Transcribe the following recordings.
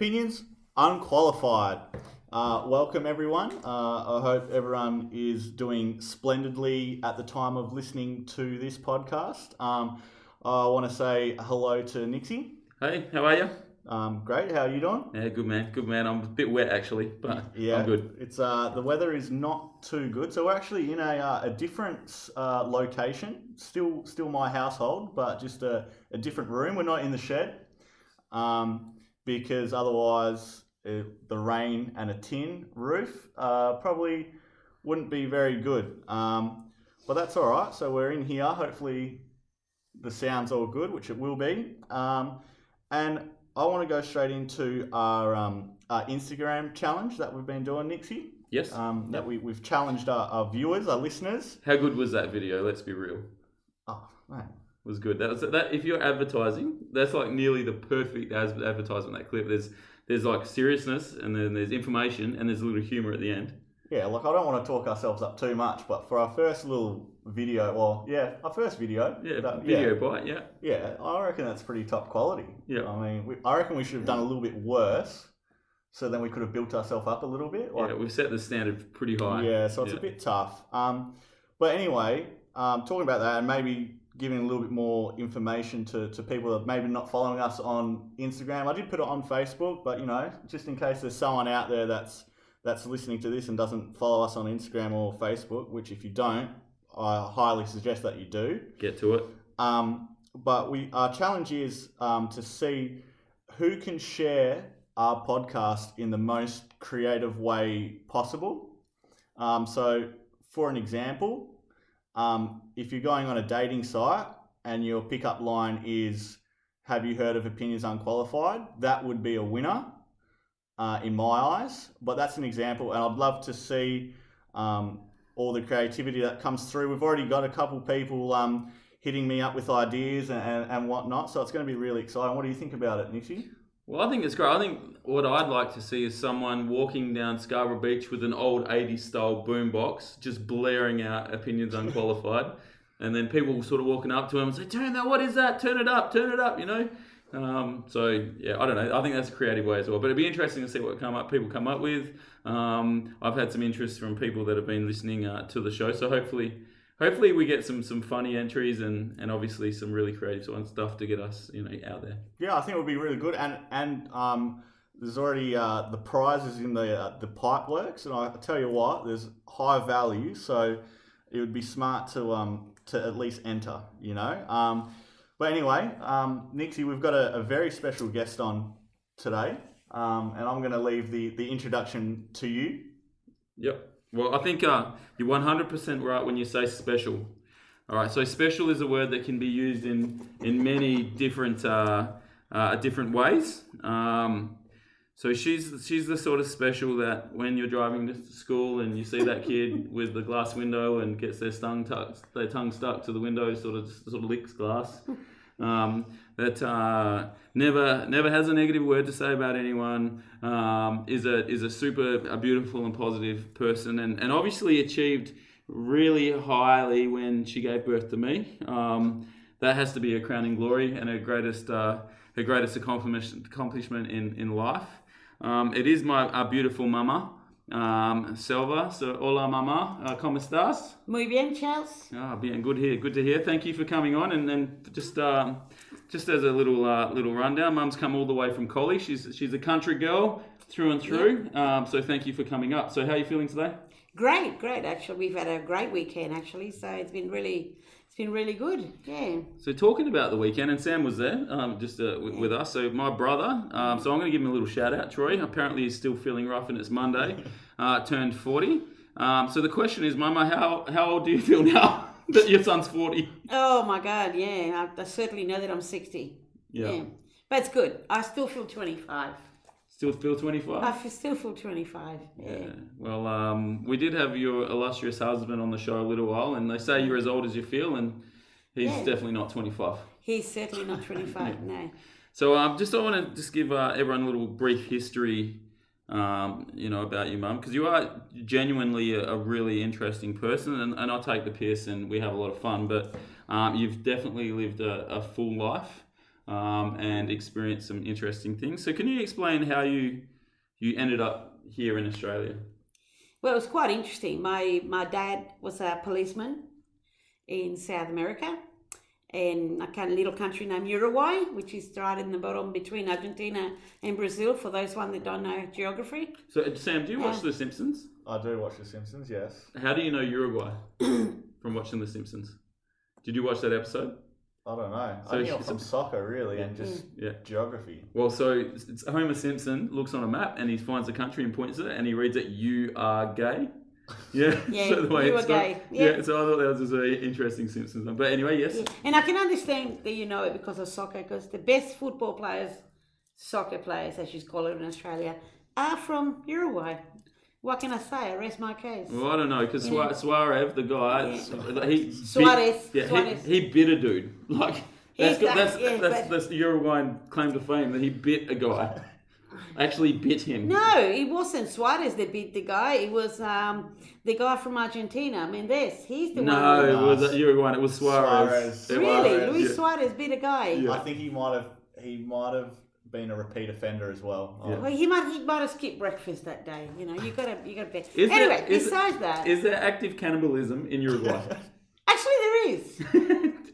Opinions Unqualified. Welcome everyone. I hope everyone is doing splendidly at the time of listening to this podcast. I want to say hello to Nixy. Hey, how are you? Great. How are you doing? Yeah, good man. Good man. I'm a bit wet actually, but yeah, I'm good. It's the weather is not too good, so we're actually in a different location. Still my household, but just a different room. We're not in the shed. Because otherwise the rain and a tin roof probably wouldn't be very good. But that's all right. So we're in here. Hopefully the sound's all good, which it will be. And I want to go straight into our Instagram challenge that we've been doing, Nixy. Yes. That we've challenged our viewers, our listeners. How good was that video? Let's be real. Oh, man. Was good. That if you're advertising, that's like nearly the perfect advertisement. That clip. There's like seriousness, and then there's information, and there's a little humor at the end. Yeah, like I don't want to talk ourselves up too much, but for our first little video, our first video. Bite. Yeah. Yeah, I reckon that's pretty top quality. Yeah. I mean, I reckon we should have done a little bit worse, so then we could have built ourselves up a little bit. Yeah, we've set the standard pretty high. Yeah, so it's a bit tough. But anyway, talking about that and maybe giving a little bit more information to people that maybe not following us on Instagram. I did put it on Facebook, but just in case there's someone out there that's listening to this and doesn't follow us on Instagram or Facebook, which if you don't, I highly suggest that you do. Get to it. But our challenge is to see who can share our podcast in the most creative way possible. So for an example, if you're going on a dating site and your pickup line is, have you heard of Opinions Unqualified? That would be a winner in my eyes. But that's an example, and I'd love to see all the creativity that comes through. We've already got a couple people hitting me up with ideas and whatnot, so it's going to be really exciting. What do you think about it, Nixy? Well, I think it's great. I think what I'd like to see is someone walking down Scarborough Beach with an old 80s style boombox, just blaring out Opinions Unqualified. And then people sort of walking up to him and say, what is that? Turn it up, So, yeah, I don't know. I think that's a creative way as well. But it'd be interesting to see what people come up with. I've had some interest from people that have been listening to the show. So hopefully we get some funny entries and obviously some really creative stuff to get us out there. Yeah, I think it would be really good. And there's already the prizes in the pipe works, and I tell you what, there's high value, so it would be smart to at least enter. But anyway, Nixy, we've got a very special guest on today, and I'm going to leave the introduction to you. Yep. Well, I think you're 100% right when you say special. All right, so special is a word that can be used in many different ways. So she's the sort of special that when you're driving to school and you see that kid with the glass window and gets their tongue stuck to the window, sort of licks glass. That never has a negative word to say about anyone, is a beautiful and positive person, and obviously achieved really highly when she gave birth to me. That has to be her crowning glory and her greatest accomplishment in life. It is our beautiful mama, Selva. So, hola mama, ¿cómo estás? Muy bien, Charles. Bien, good to hear. Thank you for coming on, and then just as a little rundown, Mum's come all the way from Collie. She's a country girl through and through. Yeah. So thank you for coming up. So how are you feeling today? Great. Actually, we've had a great weekend. Actually, so it's been really good. Yeah. So talking about the weekend, and Sam was there, with us. So my brother. So I'm going to give him a little shout out. Troy. Apparently he's still feeling rough, and it's Monday. Turned 40. So the question is, Mama, how old do you feel now that your son's 40? Oh my God, yeah. I certainly know that I'm 60. Yeah. But it's good. I still feel 25. Still feel 25? I still feel 25. Yeah. Well, we did have your illustrious husband on the show a little while, and they say you're as old as you feel, and he's definitely not 25. He's certainly not 25, no. So I want to give everyone a little brief history, about you, Mum, because you are genuinely a really interesting person, and I take the piss, and we have a lot of fun, but you've definitely lived a full life. and experienced some interesting things. So can you explain how you ended up here in Australia? Well, it was quite interesting. My dad was a policeman in South America, in a little country named Uruguay, which is right in the bottom between Argentina and Brazil, for those one that don't know geography. So, Sam, do you watch The Simpsons? I do watch The Simpsons, yes. How do you know Uruguay from watching The Simpsons? Did you watch that episode? I don't know. So I knew it from soccer, really, and just geography. Well, so Homer Simpson looks on a map and he finds a country and points at it and he reads it, "You are gay." Yeah, so the way you are gay. Yeah, so I thought that was just a very interesting Simpsons one. But anyway, yes. Yeah. And I can understand that you know it because of soccer, because the best football players, soccer players, as you call it in Australia, are from Uruguay. What can I say? I rest my case. Well, I don't know, because Suarez, the guy, Suarez. He bit a dude. Like, that's the Uruguayan claim to fame, that he bit a guy. Actually bit him. No, it wasn't Suarez that beat the guy. It was the guy from Argentina, Mendes. He's the one. No, it was Uruguayan. It was Suarez. Really? Luis Suarez beat a guy? Yeah. I think he might have been a repeat offender as well. Yeah. Well, he might have skipped breakfast that day. You know, you gotta bet. Anyway, besides that, is there active cannibalism in Uruguay? Actually, there is.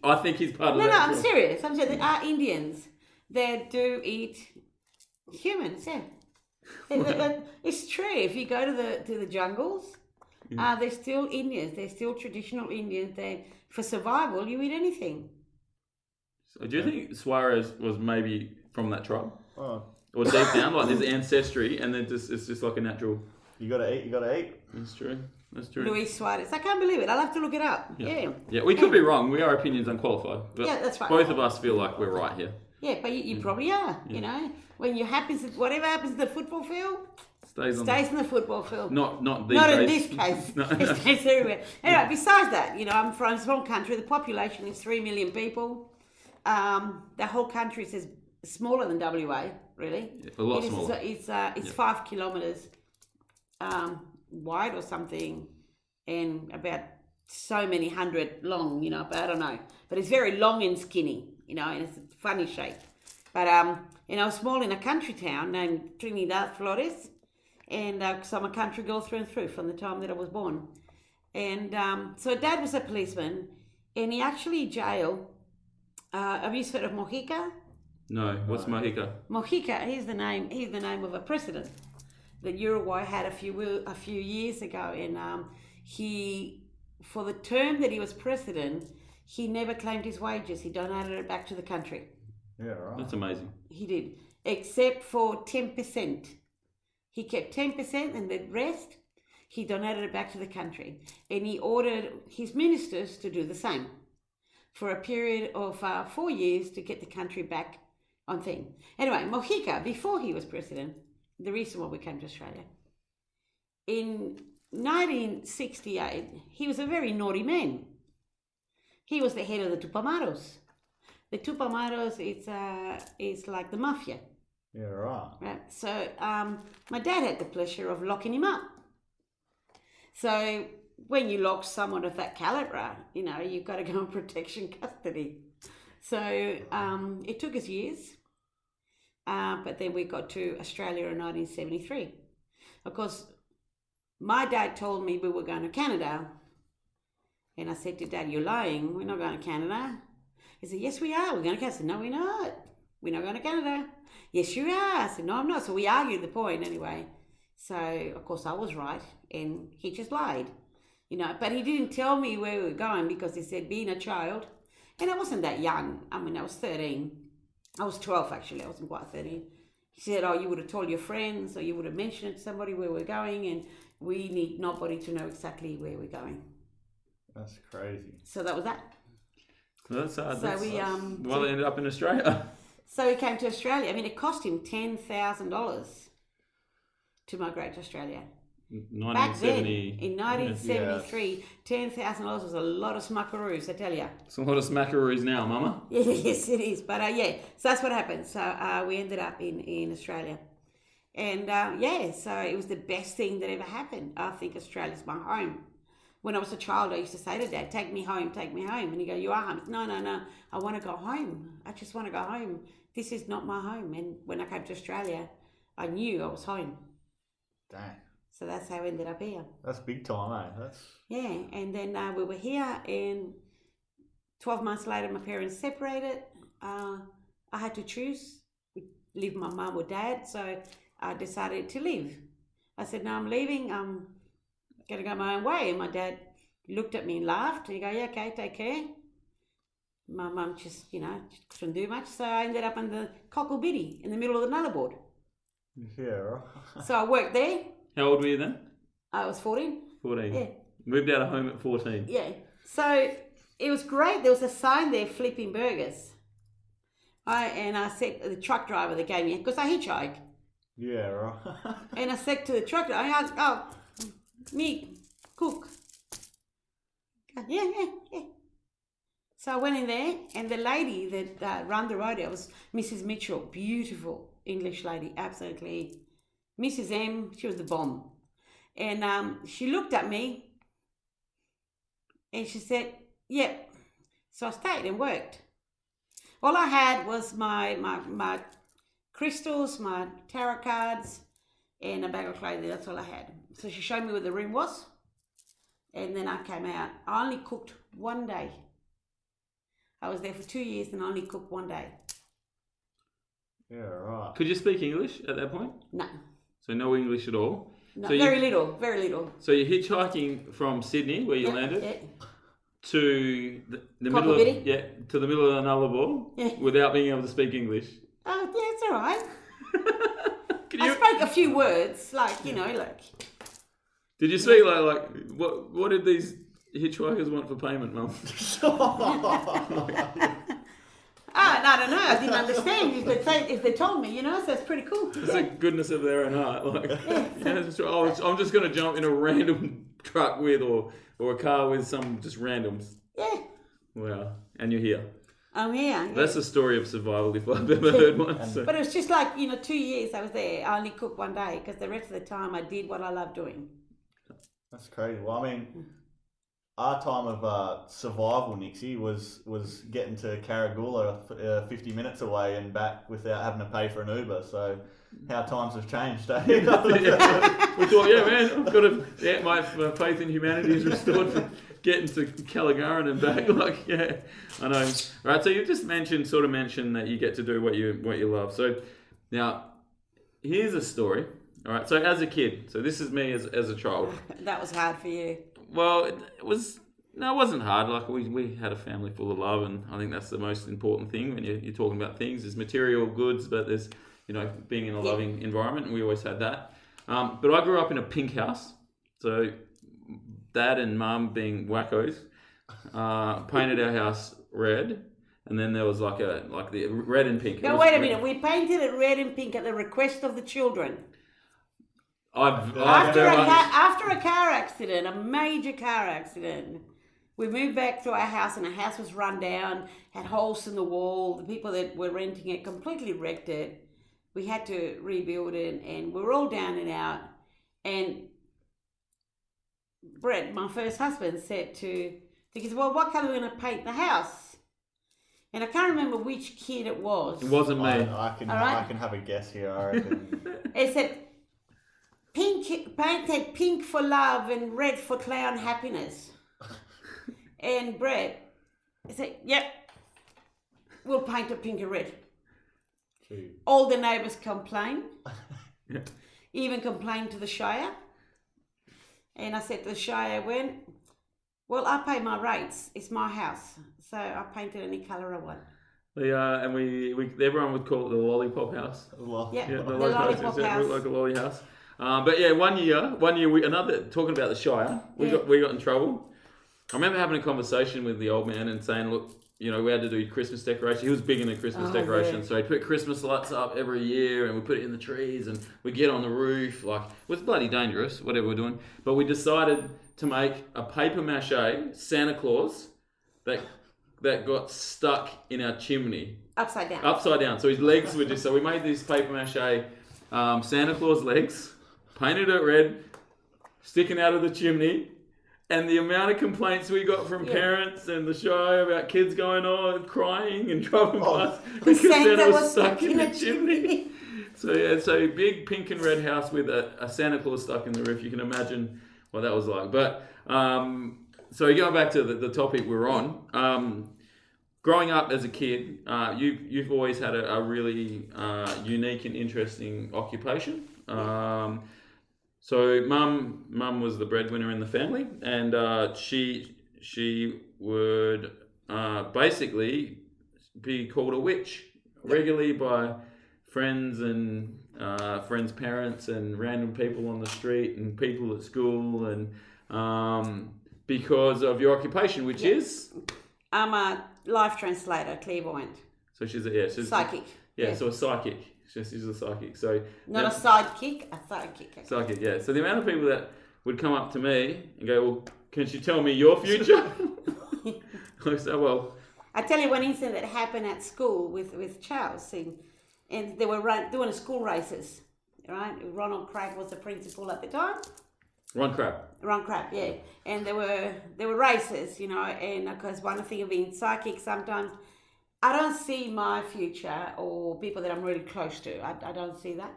I think he's part of that. No, I'm serious. I'm serious. There are Indians that do eat humans. Yeah, it's true. If you go to the jungles, they're still Indians. They're still traditional Indians. For survival, you eat anything. So do you think Suarez was maybe from that tribe? Oh. Or deep down, like there's ancestry, and then it's just like a natural. You gotta eat. That's true. Luis Suarez. I can't believe it. I'll have to look it up. Yeah. Yeah, we could be wrong. We are opinions unqualified. But that's right. Both of us feel like we're right here. Yeah, but you probably are. You know, when whatever happens in the football field stays in the football field. Not in this case. It stays everywhere. Anyway, besides that, you know, I'm from a small country. The population is 3 million people. The whole country is smaller than WA, really. Yeah, a lot smaller. It's 5 kilometres wide or something, and about so many hundred long, you know, but I don't know. But it's very long and skinny, you know, and it's a funny shape. But, you know, small in a country town named Trinidad Flores, and so I'm a country girl through and through from the time that I was born. And so Dad was a policeman, and he actually jailed. Have you heard of Mojica? No. What's Mojica? Mojica. He's the name of a president that Uruguay had a few years ago, and for the term that he was president, he never claimed his wages. He donated it back to the country. Yeah, right. That's amazing. He did, except for 10%. He kept 10%, and the rest he donated it back to the country, and he ordered his ministers to do the same for a period of 4 years to get the country back on thing. Anyway, Mojica, before he was president, the reason why we came to Australia, in 1968, he was a very naughty man. He was the head of the Tupamaros. The Tupamaros is like the mafia. Yeah, right. Right. So my dad had the pleasure of locking him up. So when you lock someone of that calibre, you know, you've got to go on protection custody. So it took us years, but then we got to Australia in 1973. Of course, my dad told me we were going to Canada, and I said to Dad, "You're lying, we're not going to Canada." He said, "Yes, we are, we're going to Canada." I said, "No, we're not. We're not going to Canada." "Yes, you are." I said, "No, I'm not." So we argued the point anyway. So, of course, I was right, and he just lied. You know, but he didn't tell me where we were going because he said, being a child, and I wasn't that young. I mean, I was 13. I was 12, actually. I wasn't quite 13. He said, "Oh, you would have told your friends, or you would have mentioned it to somebody where we're going, and we need nobody to know exactly where we're going." That's crazy. So that was that. That's hard. So we well, they ended up in Australia. So he came to Australia. I mean, it cost him $10,000 to migrate to Australia. Back then, in 1973, $10,000 was a lot of smackaroos, I tell you. It's a lot of smackaroos now, Mama. Yes, it is. But so that's what happened. So we ended up in Australia. And so it was the best thing that ever happened. I think Australia's my home. when I was a child, I used to say to Dad, take me home. And he'd go, you are home. No, I want to go home. I just want to go home. This is not my home. And when I came to Australia, I knew I was home. Dang. So that's how I ended up here. That's big time, eh? Yeah, and then we were here, and 12 months later, my parents separated. I had to choose, live with my mum or dad, so I decided to leave. I said, no, I'm leaving. I'm going to go my own way. And my dad looked at me and laughed. And he goes, yeah, okay, take care. My mum just, just couldn't do much. So I ended up in the Cockle-Biddy in the middle of the Nullarbor. Yeah, right. So I worked there. How old were you then? I was 14. 14. Yeah. Moved out of home at 14. Yeah. So it was great. There was a sign there, flipping burgers. I said to the truck driver that gave me, because I hitchhike. Yeah, right. And I said to the truck driver, I asked, me, cook. Yeah. So I went in there, and the lady that ran the rodeo was Mrs. Mitchell, beautiful English lady, absolutely. Mrs. M, she was the bomb. And she looked at me, and she said, yep. So I stayed and worked. All I had was my crystals, my tarot cards, and a bag of clothing. That's all I had. So she showed me where the room was, and then I came out. I only cooked one day. I was there for 2 years and I only cooked one day. Yeah, right. Could you speak English at that point? No. So no English at all? No, so very little. So you're hitchhiking from Sydney, where you landed, to the middle of to the middle of the Nullarbor without being able to speak English. Oh, yeah, it's all right. I spoke a few words, like. Did you speak like what did these hitchhikers want for payment, Mum? I don't know. I didn't understand. If they told me, so it's pretty cool. It's the goodness of their own heart. I'm just going to jump in a random truck with or a car with some just randoms. Yeah. Wow. And you're here. I'm here. That's the story of survival if I've ever heard one. So. But it was just like, 2 years I was there. I only cooked one day because the rest of the time I did what I love doing. That's crazy. Well, I mean, our time of survival, Nixy, was getting to Carragoola 50 minutes away and back without having to pay for an Uber. So how times have changed, eh? We thought, man, my faith in humanity is restored from getting to Callagaran and back. I know. Right, so you just mentioned that you get to do what you love. So now, here's a story. All right, so as a kid, so this is me as a child. That was hard for you. Well, it wasn't hard. Like we had a family full of love, and I think that's the most important thing when you're talking about things. There's material goods, but there's being in a loving environment, and we always had that. But I grew up in a pink house, so Dad and Mum, being wackos, painted our house red, and then there was like the red and pink. Now wait a minute, we painted it red and pink at the request of the children. After a car accident, a major car accident, we moved back to our house, and our house was run down, had holes in the wall. The people that were renting it completely wrecked it. We had to rebuild it, and we were all down and out. And Brett, my first husband, said well, what colour are we going to paint the house? And I can't remember which kid it was. It wasn't me. I can have a guess here, I reckon. It said, painted pink for love and red for clown happiness. And Brett said, yep, we'll paint it pink and red. Gee. All the neighbours complained. Even complained to the Shire. And I said to the Shire, well, I pay my rates. It's my house. So I painted any colour I want. And we everyone would call it the Lollipop House. The Lollipop House. Like a lolly house. But yeah, one year, talking about the Shire, we got in trouble. I remember having a conversation with the old man and saying, look, we had to do Christmas decoration. He was big into Christmas decoration, so he'd put Christmas lights up every year, and we put it in the trees, and we get on the roof. It was bloody dangerous, whatever we're doing. But we decided to make a paper mache Santa Claus that got stuck in our chimney. Upside down. Upside down. So his legs were so we made these paper mache Santa Claus legs, painted it red, sticking out of the chimney, And the amount of complaints we got from parents and the Shire about kids going on, crying and driving past because Santa was stuck in the chimney. So big pink and red house with a Santa Claus stuck in the roof. You can imagine what that was like. But so going back to the topic we're on, growing up as a kid, you've always had a really unique and interesting occupation. So mum was the breadwinner in the family, and she would basically be called a witch regularly by friends and friends' parents and random people on the street and people at school, and because of your occupation, which is? I'm a life translator, clairvoyant. So she's a psychic. So a psychic. She's a psychic. So not a sidekick, a psychic. Psychic, yeah. So the amount of people that would come up to me and go, "Well, can you tell me your future?" I say, "Well." I tell you one incident that happened at school with Charles, and they were doing school races, right? Ronald Craig was the principal at the time. Ron Crab, yeah. And there were races, and of course one thing of being psychic, sometimes I don't see my future or people that I'm really close to. I don't see that.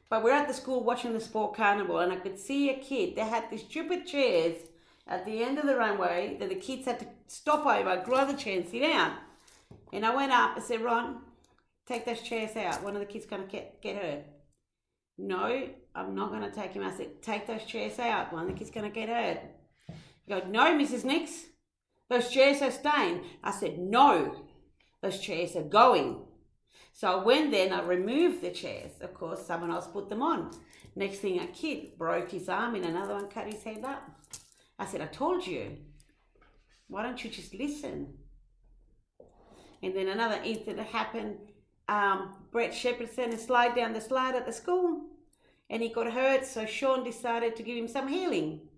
But we're at the school watching the sport carnival, and I could see a kid. They had these stupid chairs at the end of the runway that the kids had to stop over, grab the chair and sit down. And I went up and said, "Ron, take those chairs out. One of the kids going to get hurt." "No, I'm not going to take him." I said, "Take those chairs out. One of the kids going to get hurt." He goes, "No, Mrs. Nix, those chairs are staying." I said, "No, those chairs are going." So I went there and I removed the chairs. Of course, someone else put them on. Next thing, a kid broke his arm and another one cut his head up. I said, "I told you. Why don't you just listen?" And then another incident happened. Brett Shepherdson slid down the slide at the school and he got hurt. So Sean decided to give him some healing.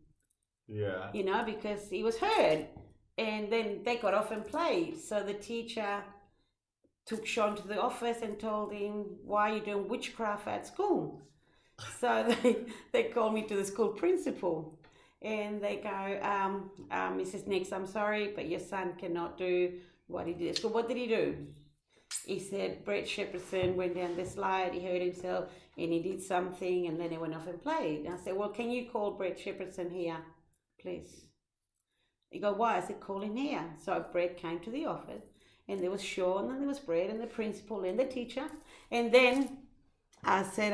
Yeah. Because he was hurt. And then they got off and played. So the teacher took Sean to the office and told him, "Why are you doing witchcraft at school?" So they called me to the school principal. And they go, "Mrs. Nix, I'm sorry, but your son cannot do what he did at school." "What did he do?" He said, "Brett Shepherdson went down the slide, he hurt himself, and he did something, and then he went off and played." And I said, "Well, can you call Brett Shepherdson here, please?" He go, "Why?" I said, "Call him here." So Brett came to the office, and there was Sean, and there was Brett, and the principal, and the teacher. And then I said,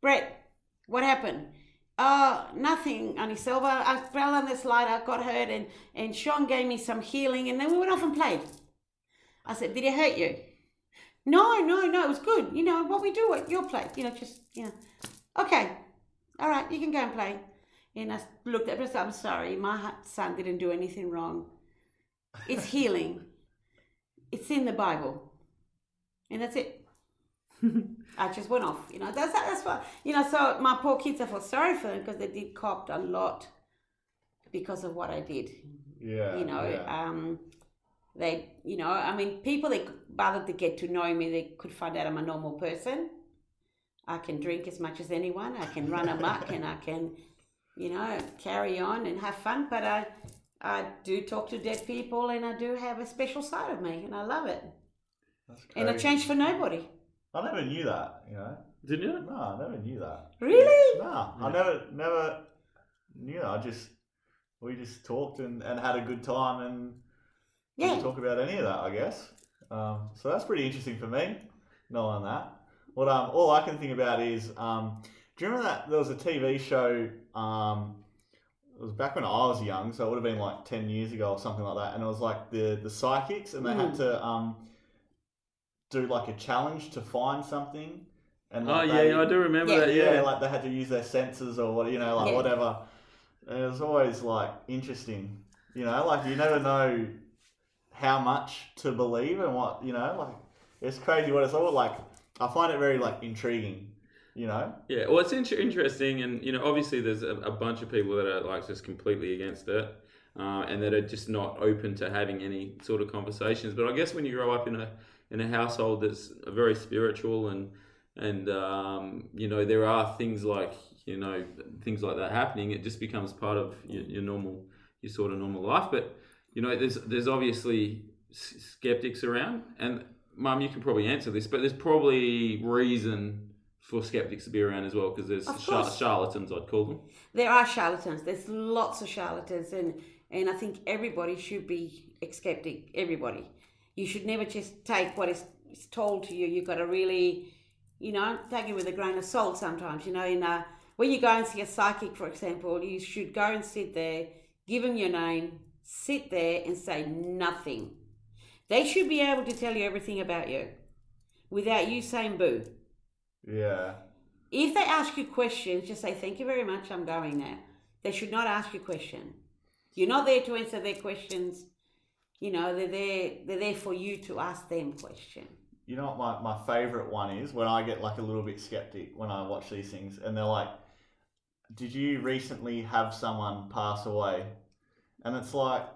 "Brett, what happened?" "Nothing, Auntie Silva. I fell on the slide, I got hurt, and Sean gave me some healing, and then we went off and played." I said, "Did it hurt you?" No, it was good. What we do at your place, "Okay, all right, you can go and play." And I looked at her and said, "I'm sorry, my son didn't do anything wrong. It's healing. It's in the Bible." And that's it. I just went off, that's what, so my poor kids, I felt sorry for them because they did cop a lot because of what I did. Yeah. They, people that bothered to get to know me, they could find out I'm a normal person. I can drink as much as anyone. I can run amok and I can, carry on and have fun. But I do talk to dead people and I do have a special side of me and I love it. That's crazy. And I changed for nobody. I never knew that, Didn't you? No, I never knew that. Really? No, I never knew that. We just talked and had a good time and didn't talk about any of that, I guess. So that's pretty interesting for me, knowing that. What all I can think about is, do you remember that there was a TV show? It was back when I was young, so it would have been like 10 years ago or something like that. And it was like the psychics, and they had to do like a challenge to find something. And like I do remember that. Yeah, like they had to use their senses or what, whatever. And it was always like interesting, like you never know how much to believe and what, like it's crazy what it's all like. I find it very like intriguing, Yeah, well, it's interesting, and obviously there's a bunch of people that are like just completely against it, and that are just not open to having any sort of conversations. But I guess when you grow up in a household that's very spiritual and there are things like things like that happening, it just becomes part of your normal your sort of normal life. But there's obviously skeptics around, and Mum, you can probably answer this, but there's probably reason for skeptics to be around as well, because there's charlatans, I'd call them. There are charlatans. There's lots of charlatans, and I think everybody should be a skeptic. Everybody. You should never just take what is told to you. You've got to really, take it with a grain of salt sometimes. When you go and see a psychic, for example, you should go and sit there, give them your name, sit there and say nothing. They should be able to tell you everything about you without you saying boo. Yeah. If they ask you questions, just say, thank you very much, I'm going now. They should not ask you a question. You're not there to answer their questions. They're there for you to ask them questions. You know what my favourite one is? When I get like a little bit skeptic when I watch these things, and they're like, did you recently have someone pass away? And it's like,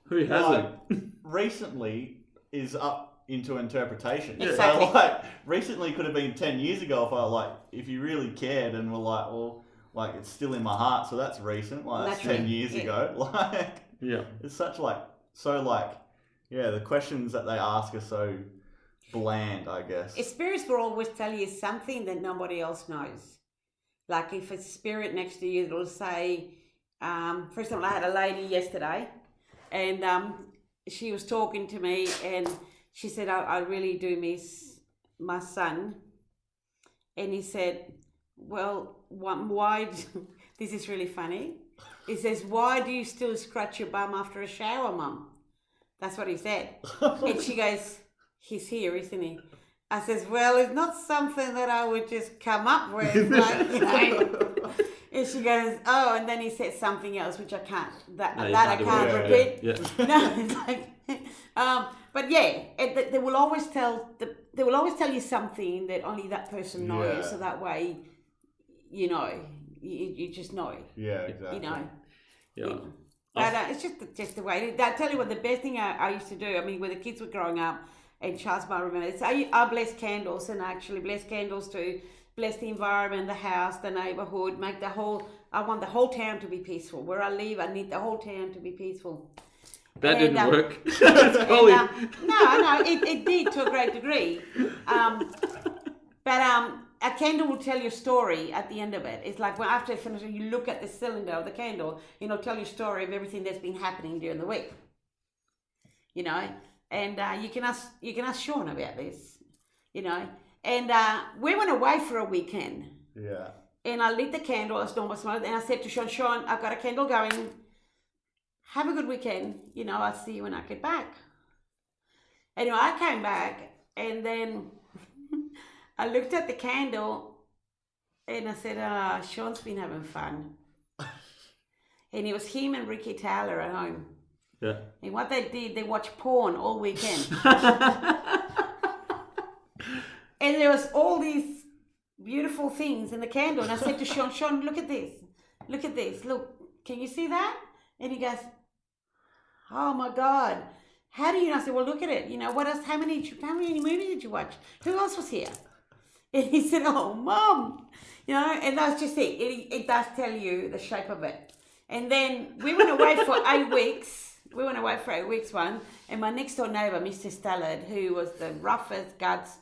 who hasn't? Recently is up into interpretation. Exactly. So recently could have been 10 years ago if you really cared and were like, well, it's still in my heart, so that's recent. That's 10 years ago. It's such the questions that they ask are so bland, I guess. Spirits will always tell you something that nobody else knows. Like if it's a spirit next to you, it'll say, for example, I had a lady yesterday, and she was talking to me, and she said, I really do miss my son. And he said, well, why, this is really funny. He says, why do you still scratch your bum after a shower, Mum? That's what he said. And she goes, he's here, isn't he? I says, well, it's not something that I would just come up with, And she goes, oh, and then he said something else, which I can't, I can't repeat. Yeah. No, it's like, but yeah, they will always tell you something that only that person knows, so that way, you just know. Yeah, exactly. Yeah. But it's just the way. I tell you what, the best thing I used to do, when the kids were growing up, and Charles might remember this, I bless candles, and I actually bless candles to bless the environment, the house, the neighbourhood, I want the whole town to be peaceful. Where I live, I need the whole town to be peaceful. That didn't work. No, it did to a great degree. But a candle will tell you a story at the end of it. It's like after it finishes, you look at the cylinder of the candle, it'll tell you a story of everything that's been happening during the week. And you can ask Sean about this, And we went away for a weekend. Yeah. And I lit the candle as normal, and I said to Sean, I've got a candle going. Have a good weekend. I'll see you when I get back. Anyway, I came back, and then I looked at the candle, and I said, Sean's been having fun. And it was him and Ricky Taylor at home. Yeah. And what they did, they watched porn all weekend. And there was all these beautiful things in the candle. And I said to Sean, look at this. Look, can you see that? And he goes, oh my God. How do you know? I said, well, look at it. What else? How many movies did you watch? Who else was here? And he said, oh, Mum. And that's just it. It does tell you the shape of it. And then we went away for 8 weeks. And my next door neighbour, Mr. Stallard, who was the roughest guts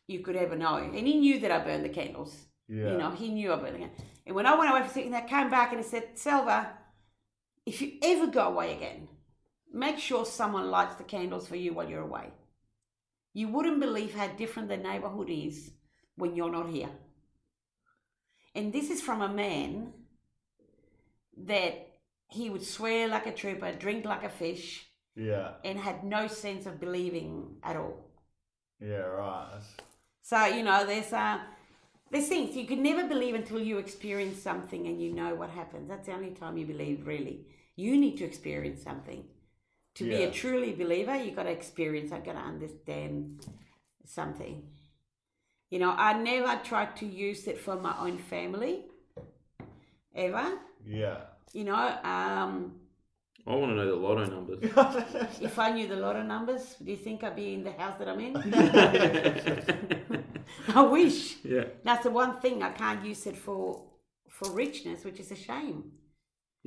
you could ever know. And he knew that I burned the candles. Yeah. He knew I burned the candles. And when I went away for 6 weeks, I came back and he said, Selva, if you ever go away again, make sure someone lights the candles for you while you're away. You wouldn't believe how different the neighbourhood is when you're not here. And this is from a man that he would swear like a trooper, drink like a fish, and had no sense of believing at all. Yeah, right. So, there's things you could never believe until you experience something and you know what happens. That's the only time you believe, really. You need to experience something. To be a truly believer, you've got to experience, I've got to understand something. I never tried to use it for my own family, ever. Yeah. I want to know the lotto numbers. If I knew the lotto numbers, do you think I'd be in the house that I'm in? I wish. Yeah. That's the one thing I can't use it for richness, which is a shame.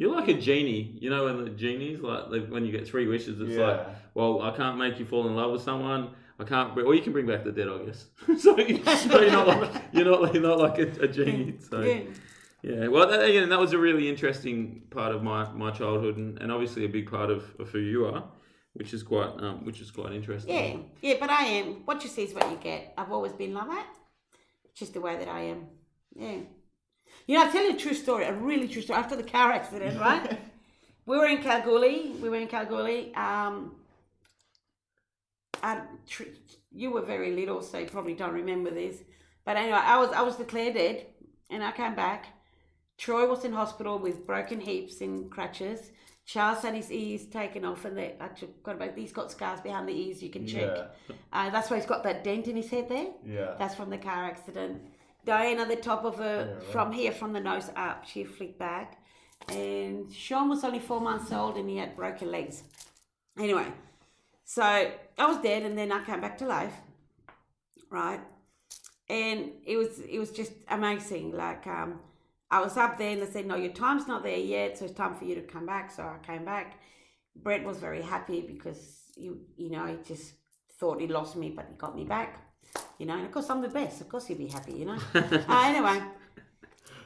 You're like a genie. You know, when the genies, when you get 3 wishes, it's like, well, I can't make you fall in love with someone. I can't, or you can bring back the dead, I guess. so you're not like a genie. So yeah. Well, again, that was a really interesting part of my childhood, and obviously a big part of who you are, which is quite interesting. Yeah. But I am. What you see is what you get. I've always been like that. It's just the way that I am. Yeah. You know, I'll tell you a true story, a really true story. After the car accident, right? We were in Kalgoorlie. You were very little, so you probably don't remember this. But anyway, I was declared dead, and I came back. Troy was in hospital with broken hips and crutches. Charles had his ears taken off, and he's got scars behind the ears. You can check. Yeah. That's why he's got that dent in his head there. Yeah. That's from the car accident. Diana, the top of her, from the nose up, she flicked back. And Sean was only 4 months old, and he had broken legs. Anyway, so I was dead, and then I came back to life, right? And it was just amazing. Like, I was up there, and they said, no, your time's not there yet, so it's time for you to come back. So I came back. Brett was very happy because, he just thought he lost me, but he got me back. And of course I'm the best. Of course he'd be happy, Anyway,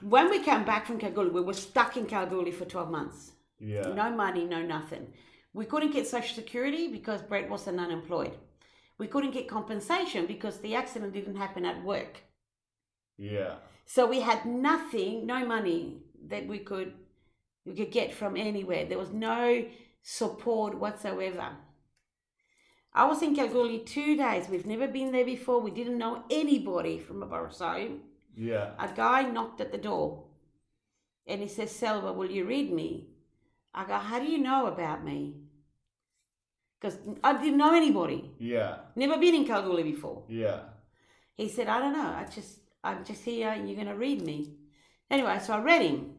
when we came back from Kalgoorlie, we were stuck in Kalgoorlie for 12 months. Yeah. No money, no nothing. We couldn't get Social Security because Brett wasn't unemployed. We couldn't get compensation because the accident didn't happen at work. Yeah. So we had nothing, no money that we could get from anywhere. There was no support whatsoever. I was in Kalgoorlie 2 days. We've never been there before. We didn't know anybody from Aborosone. Yeah. A guy knocked at the door and he says, Selva, will you read me? I go, how do you know about me? Because I didn't know anybody. Yeah. Never been in Kalgoorlie before. Yeah. He said, I don't know. I'm just here and you're going to read me. Anyway, so I read him.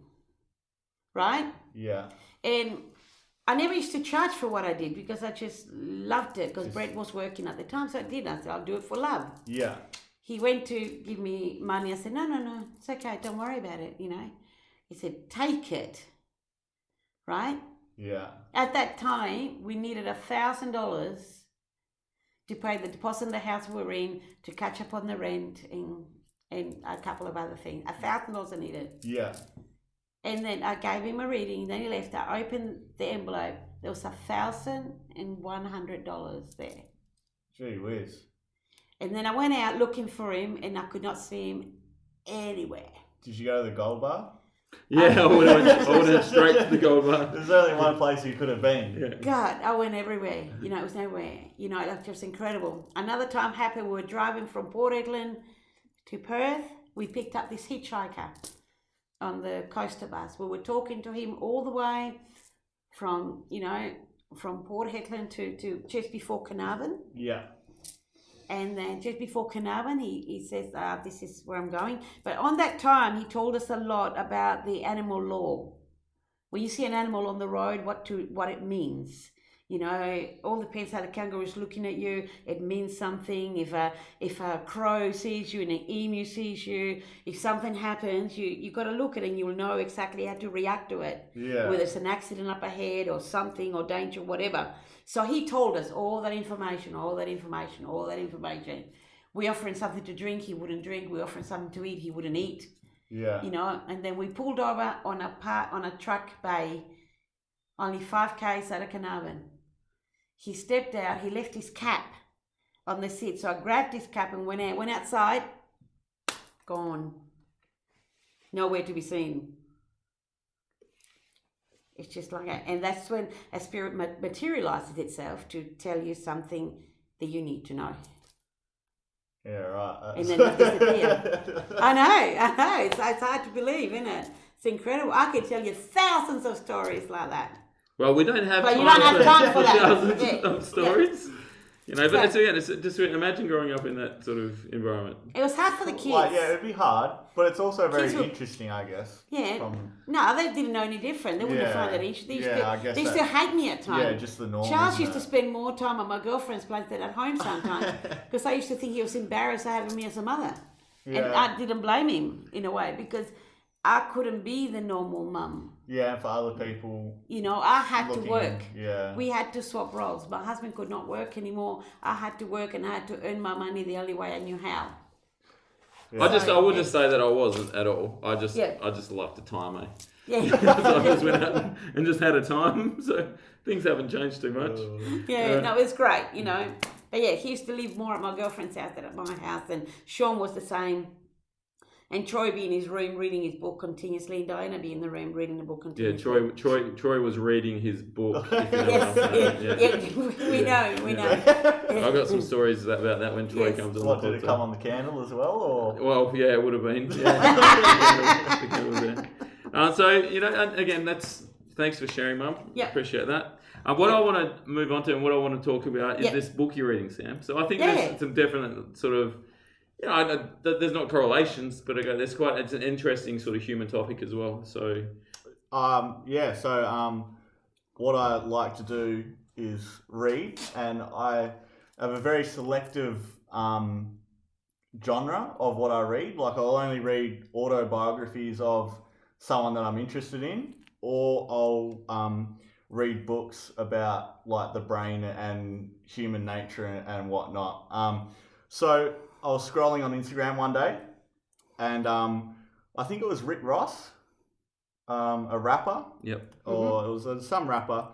Right? Yeah. And I never used to charge for what I did because I just loved it because Brett was working at the time, so I did. I said, I'll do it for love. Yeah. He went to give me money. I said, no, it's okay. Don't worry about it, He said, take it. Right? Yeah. At that time, we needed $1,000 to pay the deposit of the house we were in, to catch up on the rent and a couple of other things. $1,000 I needed. Yeah. And then I gave him a reading. Then he left. I opened the envelope. There was $1,100 there. Gee whiz. And then I went out looking for him, and I could not see him anywhere. Did you go to the gold bar? Yeah, I would have straight to the gold bar. There's only one place you could have been. Yeah. God, I went everywhere. It was nowhere. It was just incredible. Another time happened. We were driving from Port Hedland to Perth. We picked up this hitchhiker on the coaster bus. We were talking to him all the way from Port Hedland to just before Carnarvon. Yeah. And then just before Carnarvon, he says, this is where I'm going. But on that time, he told us a lot about the animal law. When you see an animal on the road, what it means. All depends how the kangaroo is looking at you. It means something. If a crow sees you and an emu sees you, if something happens, you got to look at it and you'll know exactly how to react to it. Yeah. Whether it's an accident up ahead or something or danger, whatever. So he told us all that information. We offered him something to drink, he wouldn't drink. We offered him something to eat, he wouldn't eat. Yeah. And then we pulled over on a truck bay, only 5 k's out of Carnarvon. He stepped out, he left his cap on the seat. So I grabbed his cap and went outside, gone. Nowhere to be seen. It's just like that. And that's when a spirit materializes itself to tell you something that you need to know. Yeah, right. And then they disappear. I know. It's hard to believe, isn't it? It's incredible. I could tell you thousands of stories like that. Well, we don't have but time, you don't have time for that. Thousands of stories. But it's just imagine growing up in that sort of environment. It was hard for the kids. It'd be hard, but it's also very interesting, I guess. Yeah. No, they didn't know any different. They wouldn't have found that interesting. They used to hate me at times. Yeah, just the norm. Charles used to spend more time at my girlfriend's place than at home sometimes because I used to think he was embarrassed having me as a mother. Yeah. And I didn't blame him in a way because I couldn't be the normal mum. Yeah, for other people. You know, I had to looking, work. Yeah. We had to swap roles. My husband could not work anymore. I had to work and I had to earn my money the only way I knew how. Yeah. I would just say that I wasn't at all. I just loved the time, eh? Yeah. So I just went out and just had a time. So things haven't changed too much. Yeah, no, it was great, you know. But yeah, he used to live more at my girlfriend's house than at my house, and Sean was the same. And Troy be in his room reading his book continuously, and Diana be in the room reading the book continuously. Yeah, Troy was reading his book. If you know Yes, what I'm saying. yeah, we know. I've got some stories about that when Troy comes on. What, did it come on the candle as well, or? Well, yeah, it would have been. Yeah. So, you know, and again, thanks for sharing, Mum. Yeah. Appreciate that. What I want to move on to and what I want to talk about is this book you're reading, Sam. So I think there's some definite sort of, you know, there's not correlations, but it's an interesting sort of human topic as well. So, what I like to do is read, and I have a very selective genre of what I read. Like, I'll only read autobiographies of someone that I'm interested in, or I'll read books about like the brain and human nature and whatnot. So I was scrolling on Instagram one day, and I think it was Rick Ross, a rapper. Yep. Or it was some rapper,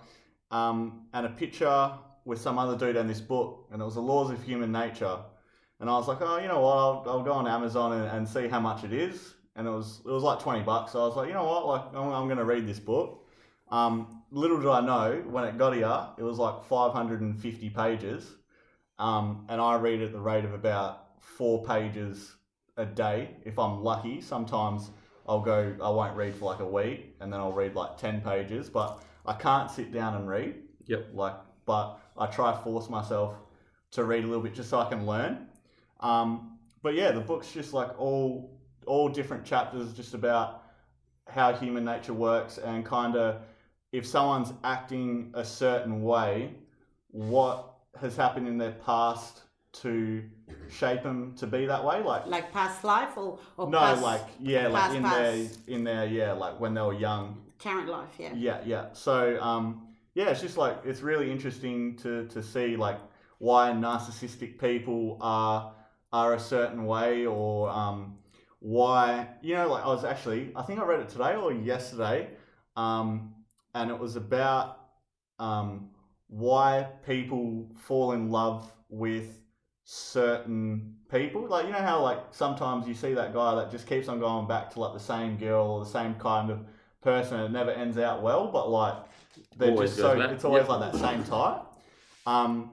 and a picture with some other dude and this book, and it was The Laws of Human Nature. And I was like, oh, you know what? I'll go on Amazon and see how much it is. And it was like $20. So I was like, you know what? Like, I'm going to read this book. Little did I know, when it got here, it was like 550 pages. And I read at the rate of about 4 pages a day, if I'm lucky. Sometimes I won't read for like a week, and then I'll read like 10 pages, but I can't sit down and read. Yep. But I try to force myself to read a little bit just so I can learn. But yeah, the book's just like all different chapters just about how human nature works, and kind of if someone's acting a certain way, what has happened in their past to shape them to be that way, like past life or no, past, like when they were young, current life, So it's just like, it's really interesting to see like why narcissistic people are a certain way, or why, you know, like I think I read it today or yesterday, and it was about why people fall in love with certain people. Like, you know how like sometimes you see that guy that just keeps on going back to like the same girl or the same kind of person, and it never ends out well, but like they're always just so back. It's always like that same type. And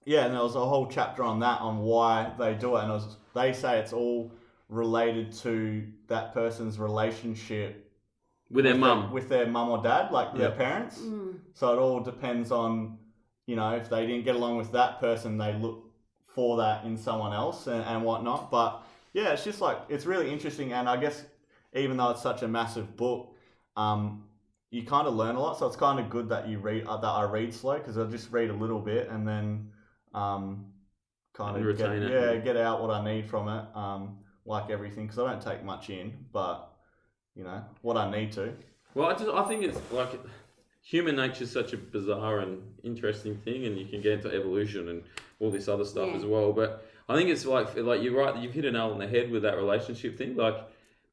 there was a whole chapter on that, on why they do it, and they say it's all related to that person's relationship with their mum, or dad, like their parents. So it all depends on, you know, if they didn't get along with that person, they look for that in someone else and whatnot. But yeah, it's just like, it's really interesting, and I guess even though it's such a massive book, you kind of learn a lot. So it's kind of good that I read slow, because I'll just read a little bit and then kind of get out what I need from it, like everything, because I don't take much in, but you know what I need to. Well, I think it's like human nature is such a bizarre and interesting thing, and you can get into evolution and all this other stuff as well. But I think it's like you're right, you've hit a nail on the head with that relationship thing. Like,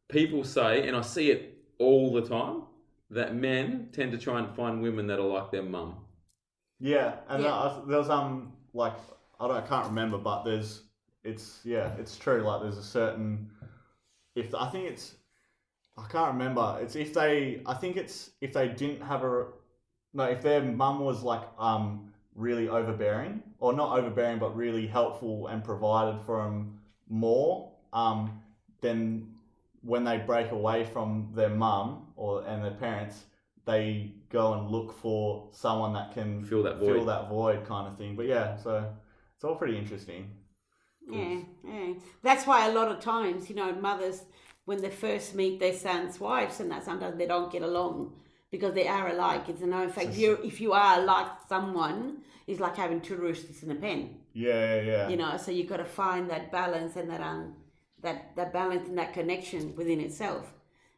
people say, and I see it all the time, that men tend to try and find women that are like their mum. Yeah, and there's I can't remember, but it's true. Like, there's a certain, I can't remember. It's if they didn't have if their mum was like really overbearing, or not overbearing, but really helpful and provided for them more, then when they break away from their mum and their parents, they go and look for someone that can fill that void kind of thing. But yeah, so it's all pretty interesting. Yeah. That's why a lot of times, you know, mothers, when they first meet their sons' wives, and that sometimes they don't get along because they are alike. It's in fact, if you are like someone, it's like having 2 roosters in a pen. Yeah. You know, so you've got to find that balance and that balance and that connection within itself.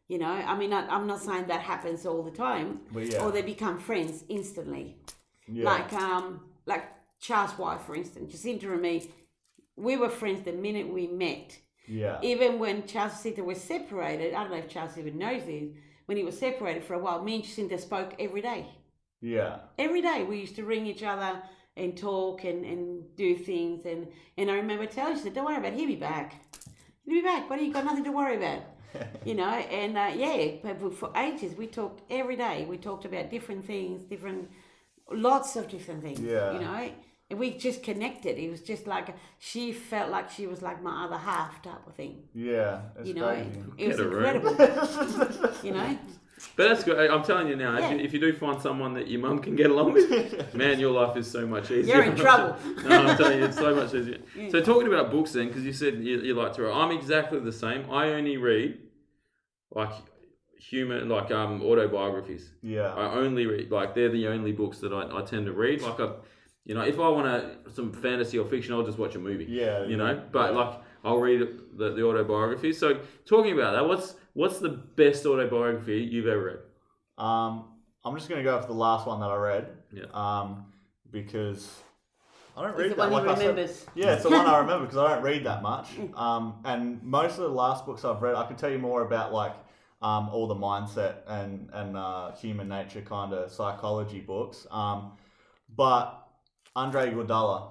You know, I mean, I'm not saying that happens all the time, But yeah. or they become friends instantly. Yeah. Like Charles' wife, for instance, Jacinta and me, we were friends the minute we met. Yeah. Even when Charles and Jacinta were separated, I don't know if Charles even knows this, when he was separated for a while, me and Jacinta spoke every day. Yeah. Every day we used to ring each other and talk and do things. And I remember telling her, don't worry about it, he'll be back. He'll be back, buddy, you've got nothing to worry about. You know, and but for ages we talked every day. We talked about different things, lots of different things. Yeah. You know, and we just connected. It was just like she felt like she was like my other half type of thing. Yeah. It's You know, crazy. it was Get a room. incredible. You know. But that's good. I'm telling you now, Yeah. if you do find someone that your mum can get along with, man, your life is so much easier. You're in trouble. No, I'm telling you, it's so much easier. So talking about books then, because you said you like to read, I'm exactly the same. I only read like autobiographies. Yeah. I only read, like, they're the only books that I tend to read. Like, if I want some fantasy or fiction, I'll just watch a movie. Yeah. You know, but like, I'll read the autobiographies. So talking about that, what's the best autobiography you've ever read? I'm just gonna go for the last one that I read. Yeah. Because I don't It's read the that. one he Like I said, remembers. yeah, it's the one I remember because I don't read that much. And most of the last books I've read, I could tell you more about like all the mindset and human nature kind of psychology books. But Andre Iguodala,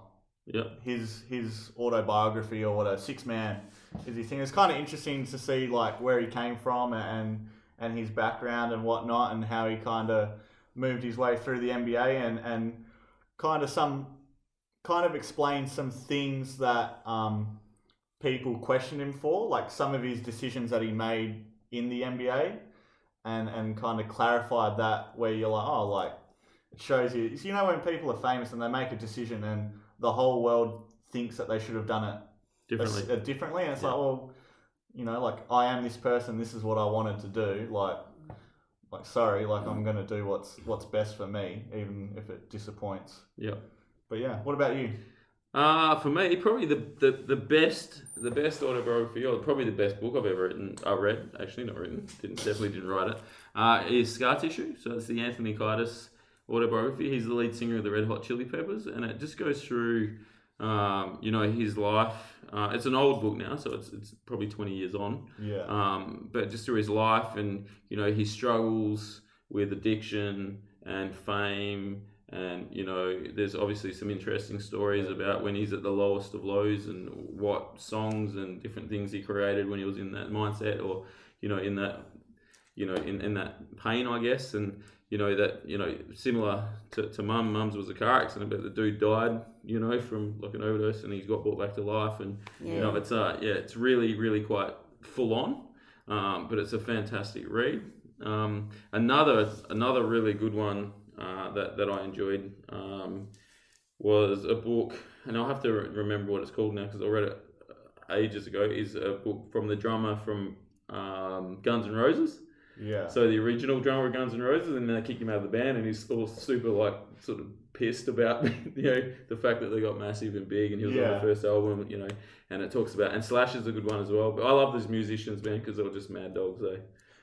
his autobiography or whatever, Six Man, is his thing. It's kind of interesting to see like where he came from and his background and whatnot, and how he kind of moved his way through the NBA and kind of explained some things that people question him for, like some of his decisions that he made in the NBA, and kind of clarified that, where you're like, oh, like, it shows you, you know, when people are famous and they make a decision and the whole world thinks that they should have done it differently, and it's like, well, you know, like, I am this person, this is what I wanted to do, like sorry, like, I'm going to do what's best for me, even if it disappoints. Yeah. But yeah, what about you? For me, probably the best autobiography, or probably the best book I've ever read, actually not written, definitely didn't write it, is Scar Tissue. So it's the Anthony Kiedis autobiography. He's the lead singer of the Red Hot Chili Peppers, and it just goes through, his life. It's an old book now, so it's probably 20 years on. Yeah. But just through his life and, his struggles with addiction and fame. And, there's obviously some interesting stories about when he's at the lowest of lows and what songs and different things he created when he was in that mindset, or, in that, in that pain, I guess. And, similar to Mum's was a car accident, but the dude died, from like an overdose, and he's got brought back to life. And, it's really, really quite full on, but it's a fantastic read. Another really good one that I enjoyed was a book, and I'll have to remember what it's called now because I read it ages ago, is a book from the drummer from Guns N' Roses. Yeah. So the original drummer of Guns N' Roses, and then they kicked him out of the band, and he's all super sort of pissed about the fact that they got massive and big, and he was on the first album, and it talks about, and Slash is a good one as well. But I love those musicians, man, because they were just mad dogs, eh?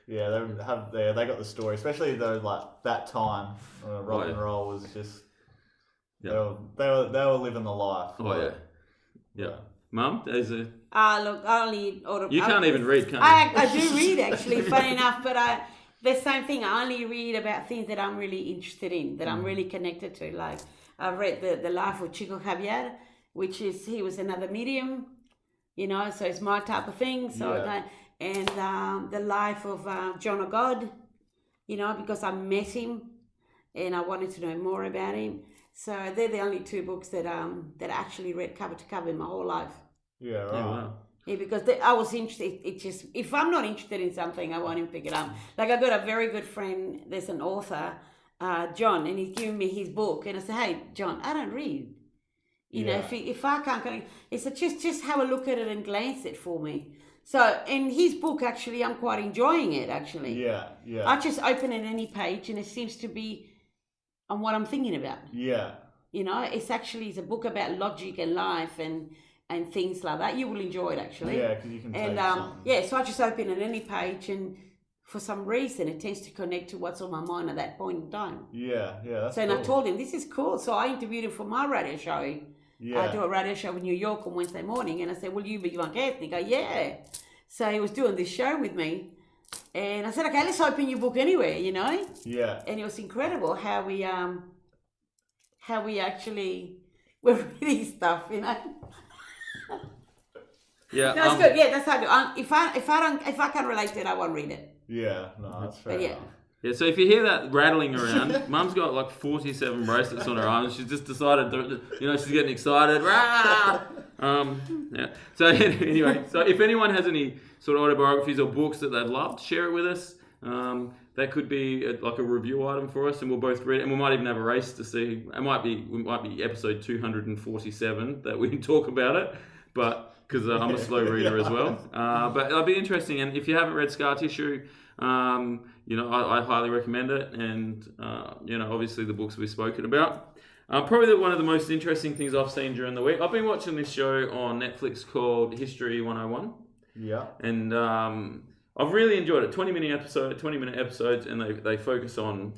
Yeah, they got the story, especially though, like that time, rock and roll was just they were living the life. Oh yeah. Mum, there's a. Look, I only You can't even read, can you? I do read actually, funny enough, but the same thing. I only read about things that I'm really interested in, that I'm really connected to. Like I've read the life of Chico Javier, which is he was another medium, so it's my type of thing. So and the life of John O'God, because I met him and I wanted to know more about him. So they're the only two books that I actually read cover to cover in my whole life. Yeah, right. Oh, wow. Yeah, because I was interested. It just, if I'm not interested in something, I won't even pick it up. Like I got a very good friend. There's an author, John, and he's giving me his book, and I said, "Hey, John, I don't read. If I can't, he said just have a look at it and glance it for me." So in his book, actually, I'm quite enjoying it. Actually, yeah. I just open it any page, and it seems to be on what I'm thinking about. Yeah. It's a book about logic and life and things like that. You will enjoy it, actually. Yeah, because you can take something. So I just open it any page, and for some reason, it tends to connect to what's on my mind at that point in time. Yeah, that's And cool. I told him, this is cool. So I interviewed him for my radio show. Yeah. I do a radio show in New York on Wednesday morning. And I said, will you be my guest? And he go, yeah. So he was doing this show with me. And I said, okay, let's open your book anywhere, you know? Yeah. And it was incredible how we actually were reading stuff, you know? Yeah, That's good. Yeah, that's how I do. If I can't relate to it, I won't read it. Yeah, no, that's fair But yeah. enough. Yeah, so if you hear that rattling around, Mum's got like 47 bracelets on her arms. She's just decided, she's getting excited. Rah! Yeah. So anyway, so if anyone has any sort of autobiographies or books that they've loved, share it with us. That could be like a review item for us, and we'll both read it, and we might even have a race to see. We might be episode 247 that we talk about it, but because I'm a slow reader as well. But it'll be interesting, and if you haven't read Scar Tissue, I highly recommend it, and obviously the books we've spoken about. Probably one of the most interesting things I've seen during the week. I've been watching this show on Netflix called History 101. Yeah. And I've really enjoyed it. 20-minute episodes, and they focus on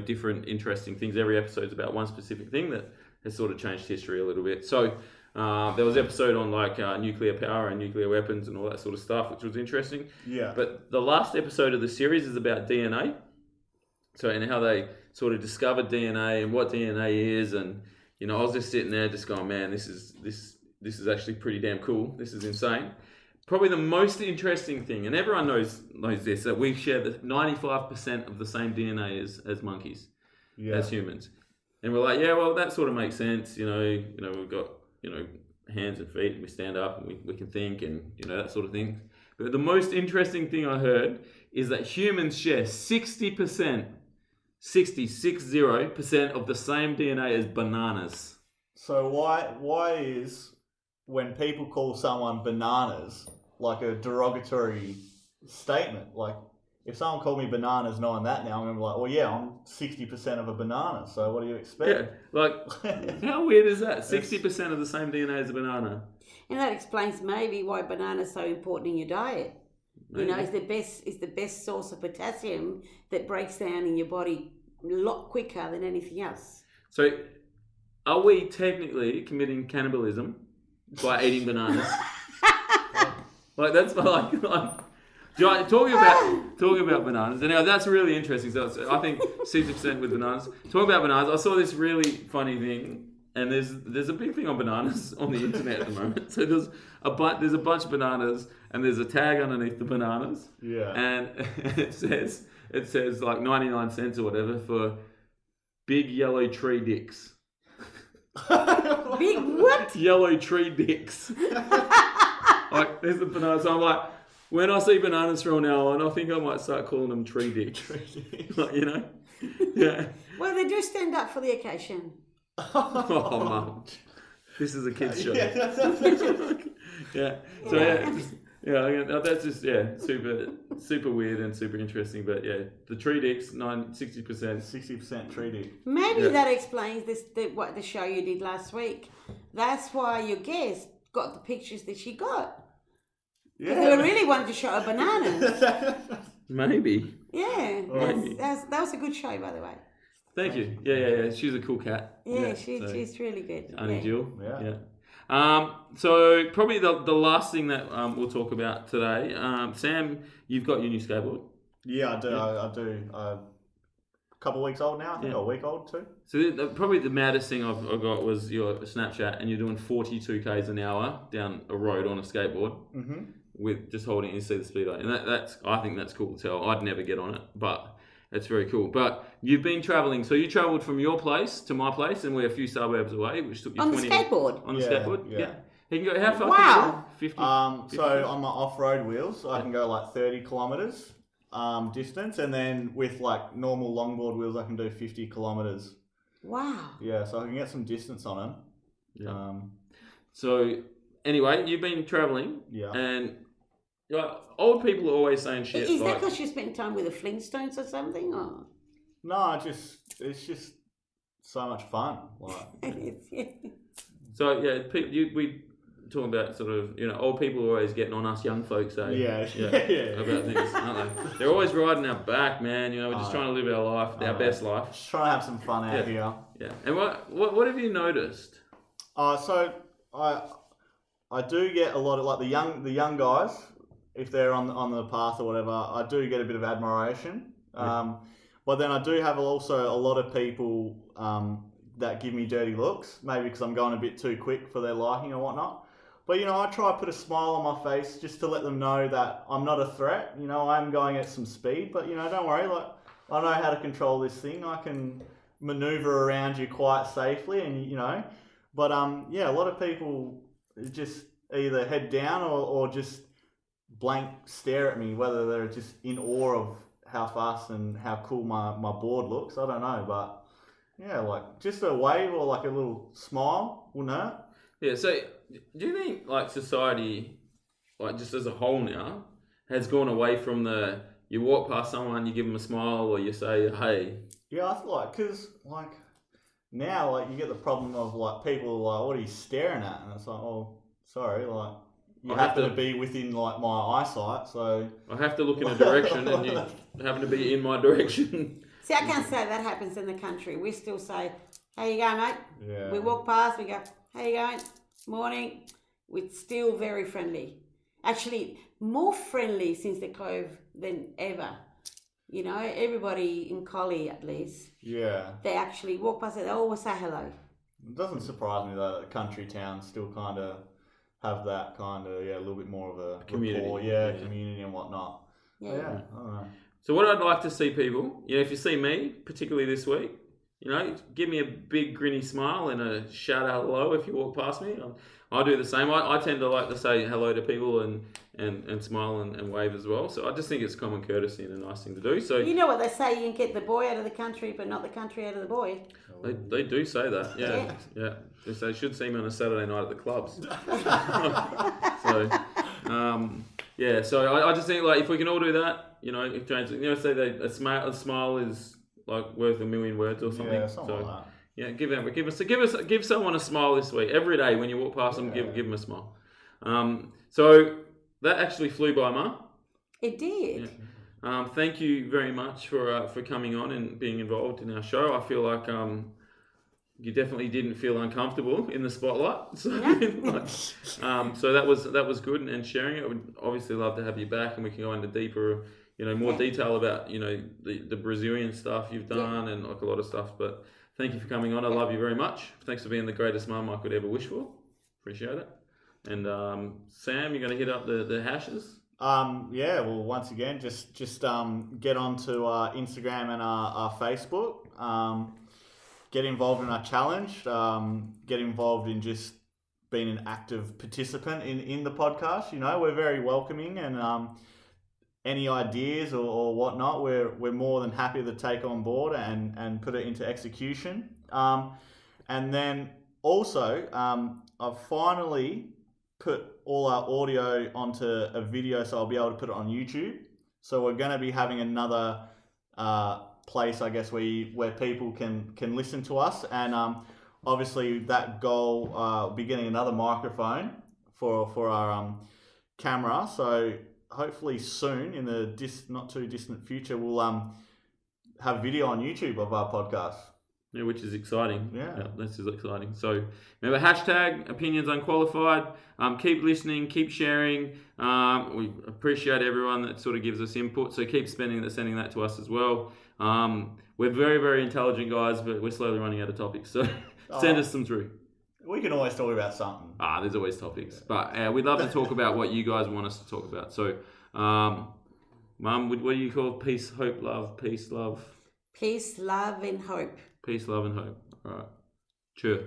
different interesting things. Every episode's about one specific thing that has sort of changed history a little bit. So there was an episode on nuclear power and nuclear weapons and all that sort of stuff, which was interesting. Yeah. But the last episode of the series is about DNA. So, and how they sort of discovered DNA and what DNA is, and I was just sitting there just going, man, this is actually pretty damn cool. This is insane. Probably the most interesting thing, and everyone knows this, that we share the 95% of the same DNA as monkeys, as humans. And we're like, yeah, well, that sort of makes sense. We've got, hands and feet, and we stand up, and we can think, and, that sort of thing. But the most interesting thing I heard is that humans share 60% of the same DNA as bananas. So why is when people call someone bananas like a derogatory statement? Like if someone called me bananas knowing that now, I'm gonna be like, well, yeah, I'm 60% of a banana. So what do you expect? Yeah, like how weird is that? 60% of the same DNA as a banana. And that explains maybe why banana's so important in your diet. Maybe. It's the best source of potassium that breaks down in your body a lot quicker than anything else. So, are we technically committing cannibalism by eating bananas? That's like talking about bananas. Anyway, that's really interesting. So I think 60% with bananas. Talking about bananas, I saw this really funny thing, and there's a big thing on bananas on the internet at the moment. So there's a bunch of bananas, and there's a tag underneath the bananas. Yeah. And it says like 99 cents or whatever for big yellow tree dicks. Big what? Yellow tree dicks. Like there's the bananas. So I'm like, when I see bananas from now on, I think I might start calling them tree dicks. Yeah. Well, they do stand up for the occasion. Oh, Mum. This is a kid's show. Yeah. Yeah. So yeah, that's just super weird and super interesting. But yeah, the tree dicks 60%. 60% tree dick. Maybe that explains what the show you did last week. That's why your guest got the pictures that she got. Yeah. They really wanted to show her bananas. Maybe. Yeah. Maybe. That was a good show, by the way. Thank you. Yeah. She's a cool cat. Yeah, she's really good. Only Jill. Yeah. So probably the last thing that we'll talk about today, Sam, you've got your new skateboard. Yeah, I do. Yeah. I do. A couple of weeks old now, I think, Yeah. or a week old too. So probably the maddest thing I've got was your Snapchat, and you're doing 42 k's an hour down a road on a skateboard with just holding it. You see the speed limit, and I think that's cool to tell. I'd never get on it, but it's very cool. But you've been traveling, so you travelled from your place to my place, and we're a few suburbs away, which took you On 20 the skateboard? On the Yeah, skateboard, yeah. yeah. You can go. How far? Wow. Can you go? 50. So on my off-road wheels, I can go like 30 kilometers distance, and then with like normal longboard wheels, I can do 50 kilometers. Wow. Yeah, so I can get some distance on them. Yeah. So anyway, you've been travelling, Yeah. and old people are always saying shit. Is that like, because you spent time with the Flintstones or something? Or? No, it's just so much fun. Like, So yeah, talking about sort of, old people are always getting on us young folks, eh? Yeah. About things, aren't they? They're always riding our back, man. We're just trying to live our life, our best life. Just trying to have some fun out here. Yeah. And what have you noticed? So I do get a lot of, like, the young guys, if they're on the path or whatever, I do get a bit of admiration. But then I do have also a lot of people that give me dirty looks, maybe because I'm going a bit too quick for their liking or whatnot. But, I try to put a smile on my face just to let them know that I'm not a threat. I'm going at some speed, but, don't worry. Like, I know how to control this thing. I can maneuver around you quite safely, and, But, a lot of people just either head down or just blank stare at me, whether they're just in awe of how fast and how cool my board looks. I don't know, but like just a wave or like a little smile wouldn't hurt. Yeah, so do you think like society, like just as a whole now, has gone away from you walk past someone, you give them a smile or you say, hey? Yeah, I feel like, because like now like you get the problem of like people like, what are you staring at? And it's like, oh, sorry, like you have to be within like my eyesight, so I have to look in a direction and you happen to be in my direction. See, I can't say that happens in the country. We still say, how you going, mate? Yeah. We walk past, we go, how you going? Morning. We're still very friendly. Actually, more friendly since the Cove than ever. Everybody in Collie at least. Yeah. They actually walk past and they always say hello. It doesn't surprise me that country towns still kind of have that kind of, a little bit more of a community. Rapport, community and whatnot. Yeah. I don't know. So what I'd like to see people, if you see me, particularly this week, give me a big grinny smile and a shout out hello if you walk past me. I do the same. I tend to like to say hello to people and smile and wave as well. So I just think it's common courtesy and a nice thing to do. So you know what they say, you can get the boy out of the country, but not the country out of the boy. They do say that, yeah. They should see me on a Saturday night at the clubs. So I just think like if we can all do that, if James, say that a smile is like worth a million words or something. Yeah, something like that. Yeah, give someone a smile this week. Every day when you walk past them, give them a smile. So that actually flew by, Ma. It did. Yeah. Thank you very much for coming on and being involved in our show. I feel like you definitely didn't feel uncomfortable in the spotlight. So, so that was good and sharing it. I would obviously love to have you back and we can go into deeper, more detail about, the Brazilian stuff you've done and like a lot of stuff. But thank you for coming on. I love you very much. Thanks for being the greatest mum I could ever wish for. Appreciate it. And Sam, you're going to hit up the hashes? Well, once again, just get onto our Instagram and our Facebook. Get involved in our challenge. Get involved in just being an active participant in the podcast. We're very welcoming and any ideas or whatnot, we're more than happy to take on board and put it into execution. And then also, I've finally put all our audio onto a video, so I'll be able to put it on YouTube. So we're going to be having another place, I guess, where people can listen to us, and obviously that goal, be getting another microphone for our camera. So hopefully soon, in the not too distant future, we'll have video on YouTube of our podcast. Yeah, which is exciting. Yeah, this is exciting. So remember, hashtag opinions unqualified. Keep listening, keep sharing. We appreciate everyone that sort of gives us input. So keep sending that to us as well. We're very, very intelligent guys, but we're slowly running out of topics. So send us some through. We can always talk about something. There's always topics. But we'd love to talk about what you guys want us to talk about. So, Mum, what do you call peace, hope, love, peace, love? Peace, love, and hope. Peace, love, and hope. All right. Sure.